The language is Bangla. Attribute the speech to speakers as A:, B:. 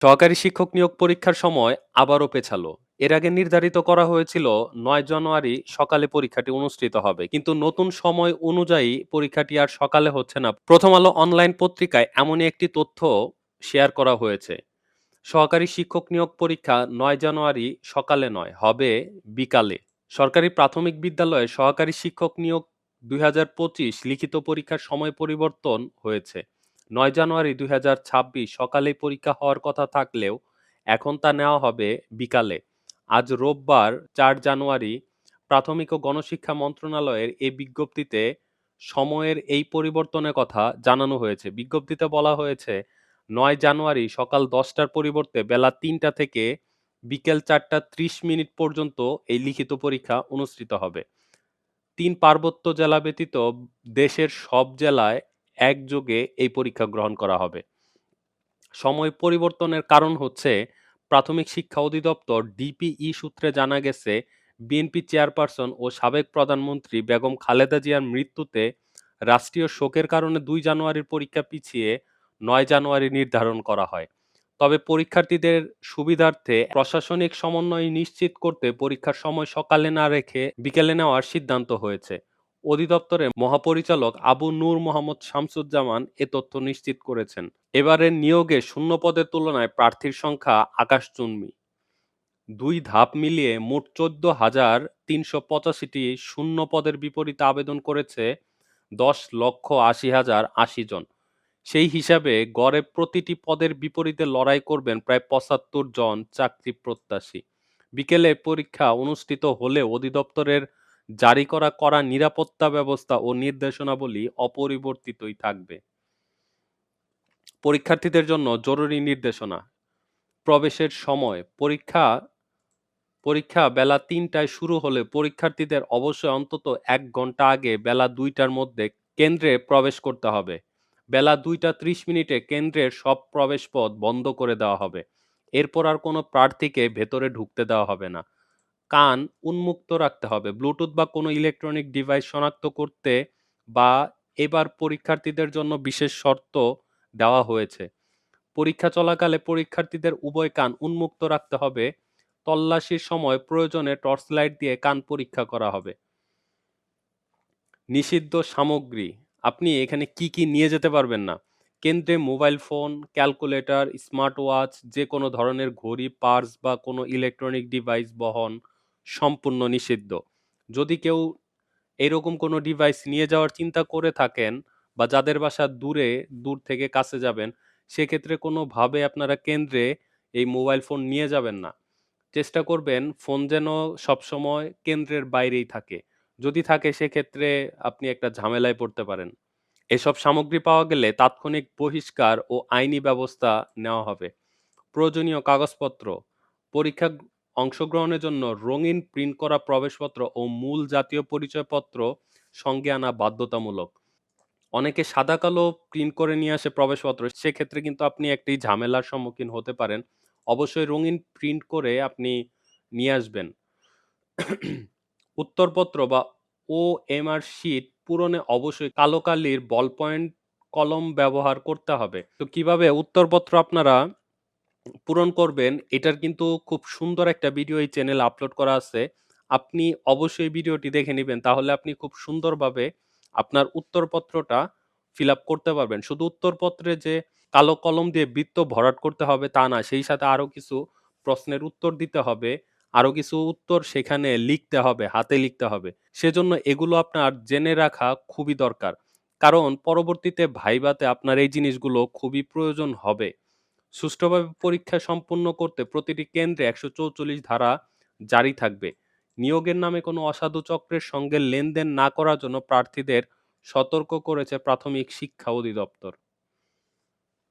A: সহকারী শিক্ষক নিয়োগ পরীক্ষার সময় আবারও পেছালো। এর আগে নির্ধারিত করা হয়েছিল ৯ জানুয়ারি সকালে পরীক্ষাটি অনুষ্ঠিত হবে। কিন্তু নতুন সময় অনুযায়ী পরীক্ষাটি আর সকালে হচ্ছে না। প্রথম আলো অনলাইন পত্রিকায় এমনই একটি তথ্য শেয়ার করা হয়েছে। সহকারী শিক্ষক নিয়োগ পরীক্ষা ৯ জানুয়ারি সকালে নয়, হবে বিকালে। সরকারি প্রাথমিক বিদ্যালয়ে সহকারী শিক্ষক নিয়োগ ২০২৫ লিখিত পরীক্ষার সময় পরিবর্তন হয়েছে। ৯ জানুয়ারি ২০২৬ সকালেই পরীক্ষা হওয়ার কথা থাকলেও এখন তা নেওয়া হবে বিকালে। আজ রোববার ৪ জানুয়ারি প্রাথমিক ও গণশিক্ষা মন্ত্রণালয়ের এই বিজ্ঞপ্তিতে সময়ের এই পরিবর্তনের কথা জানানো হয়েছে। বিজ্ঞপ্তিতে বলা হয়েছে ৯ জানুয়ারি সকাল ১০টার পরিবর্তে বেলা ৩টা থেকে বিকেল ৪টা ৩০ পর্যন্ত এই লিখিত পরীক্ষা অনুষ্ঠিত হবে। ৩ পার্বত্য জেলা ব্যতীত দেশের সব জেলায় একযোগে এই পরীক্ষা গ্রহণ করা হবে। সময় পরিবর্তনের কারণ হচ্ছে প্রাথমিক শিক্ষা অধিদপ্তর ডিপিই সূত্রে জানা গেছে বিএনপি চেয়ারপারসন ও সাবেক প্রধানমন্ত্রী বেগম খালেদা জিয়ার মৃত্যুতে রাষ্ট্রীয় শোকের কারণে ২ জানুয়ারির পরীক্ষা পিছিয়ে ৯ জানুয়ারি নির্ধারণ করা হয়। তবে পরীক্ষার্থীদের সুবিধার্থে প্রশাসনিক সমন্বয় নিশ্চিত করতে পরীক্ষার সময় সকালে না রেখে বিকেলে নেওয়ার সিদ্ধান্ত হয়েছে। অধিদপ্তরের মহাপরিচালক আবু নূর মোহাম্মদ শামসুজ্জামান এ তথ্য নিশ্চিত করেছেন। এবারের নিয়োগে শূন্য পদের তুলনায় প্রার্থীর সংখ্যা আকাশচুম্বী। ২ ধাপ মিলিয়ে মোট ১৪,৩৮৫টি শূন্য পদের বিপরীতে আবেদন করেছে ১০,৮০,০৮০ জন। সেই হিসাবে গড়ে প্রতিটি পদের বিপরীতে লড়াই করবেন প্রায় ৭৫ জন চাকরি প্রত্যাশী। বিকেলে পরীক্ষা অনুষ্ঠিত হলেও অধিদপ্তরের জারি করা কড়া নিরাপত্তা ব্যবস্থা ও নির্দেশনাবলী অপরিবর্তিতই থাকবে। পরীক্ষার্থীদের জন্য জরুরি নির্দেশনা। প্রবেশের সময় পরীক্ষা বেলা ৩টায় শুরু হলে পরীক্ষার্থীদের অবশ্যই অন্তত ১ ঘন্টা আগে বেলা ২টার মধ্যে কেন্দ্রে প্রবেশ করতে হবে। বেলা ২টা ৩০ কেন্দ্রের সব প্রবেশপথ বন্ধ করে দেওয়া হবে। এরপর আর কোনো প্রার্থীকে ভেতরে ঢুকতে দেওয়া হবে না। কান উন্মুক্ত রাখতে হবে। ব্লুটুথ বা কোনো ইলেকট্রনিক ডিভাইস শনাক্ত করতে বা এবার পরীক্ষার্থীদের জন্য বিশেষ শর্ত দেওয়া হয়েছে। পরীক্ষা চলাকালে পরীক্ষার্থীদের উভয় কান উন্মুক্ত রাখতে হবে। তল্লাশির সময় প্রয়োজনে টর্চ লাইট দিয়ে কান পরীক্ষা করা হবে। নিষিদ্ধ সামগ্রী। আপনি এখানে কি নিয়ে যেতে পারবেন না? কেন্দ্রে mobile phone, calculator, smart watch, যেকোনো ধরনের ঘড়ি, পার্স বা কোনো ইলেকট্রনিক ডিভাইস বহন সম্পূর্ণ নিষিদ্ধ। যদি কেউ এরকম কোনো ডিভাইস নিয়ে যাওয়ার চিন্তা করে থাকেন বা যাদের বাসা দূর থেকে কাছে যাবেন, সেক্ষেত্রে কোনোভাবে আপনারা কেন্দ্রে এই মোবাইল ফোন নিয়ে যাবেন না। চেষ্টা করবেন ফোন যেন সবসময় কেন্দ্রের বাইরেই থাকে। যদি থাকে সেক্ষেত্রে আপনি একটা ঝামেলায় পড়তে পারেন। এসব সামগ্রী পাওয়া গেলে তাৎক্ষণিক বহিষ্কার ও আইনি ব্যবস্থা নেওয়া হবে। প্রয়োজনীয় কাগজপত্র, পরীক্ষা অংশগ্রহণের জন্য রঙিন প্রিন্ট করা প্রবেশপত্র ও মূল জাতীয় পরিচয়পত্র সঙ্গে আনা বাধ্যতামূলক। অনেকে সাদা-কালো প্রিন্ট করে নিয়ে আসে প্রবেশপত্র। সেক্ষেত্রে কিন্তু আপনি একটি ঝামেলার সম্মুখীন হতে পারেন। অবশ্যই রঙিন প্রিন্ট করে আপনি নিয়ে আসবেন। উত্তরপত্র বা ওএমআর শিট পূরণে অবশ্যই কালো কালির বল পয়েন্ট কলম ব্যবহার করতে হবে। তো কিভাবে উত্তরপত্র আপনারা পূরণ করবেন, এটার কিন্তু খুব সুন্দর একটা ভিডিও এই চ্যানেলে আপলোড করা আছে। আপনি অবশ্যই ভিডিওটি দেখে নিবেন। তাহলে আপনি খুব সুন্দরভাবে আপনার উত্তরপত্রটা ফিল আপ করতে পারবেন। শুধু উত্তরপত্রে যে কালো কলম দিয়ে বৃত্ত ভরাট করতে হবে তা না। সেই সাথে আরো কিছু প্রশ্নের উত্তর দিতে হবে। আরো কিছু উত্তর সেখানে লিখতে হবে, হাতে লিখতে হবে। সেজন্য এগুলো আপনার জেনে রাখা খুবই দরকার। কারণ পরবর্তীতে ভাইভাতে আপনার এই জিনিসগুলো খুবই প্রয়োজন হবে। সুষ্ঠুভাবে পরীক্ষা সম্পন্ন করতে প্রতিটি কেন্দ্রে ১৪৪ ধারা জারি থাকবে। নিয়োগের নামে কোনো অসাধু চক্রের সঙ্গে লেনদেন না করার জন্য প্রার্থীদের সতর্ক করেছে প্রাথমিক শিক্ষা অধিদপ্তর।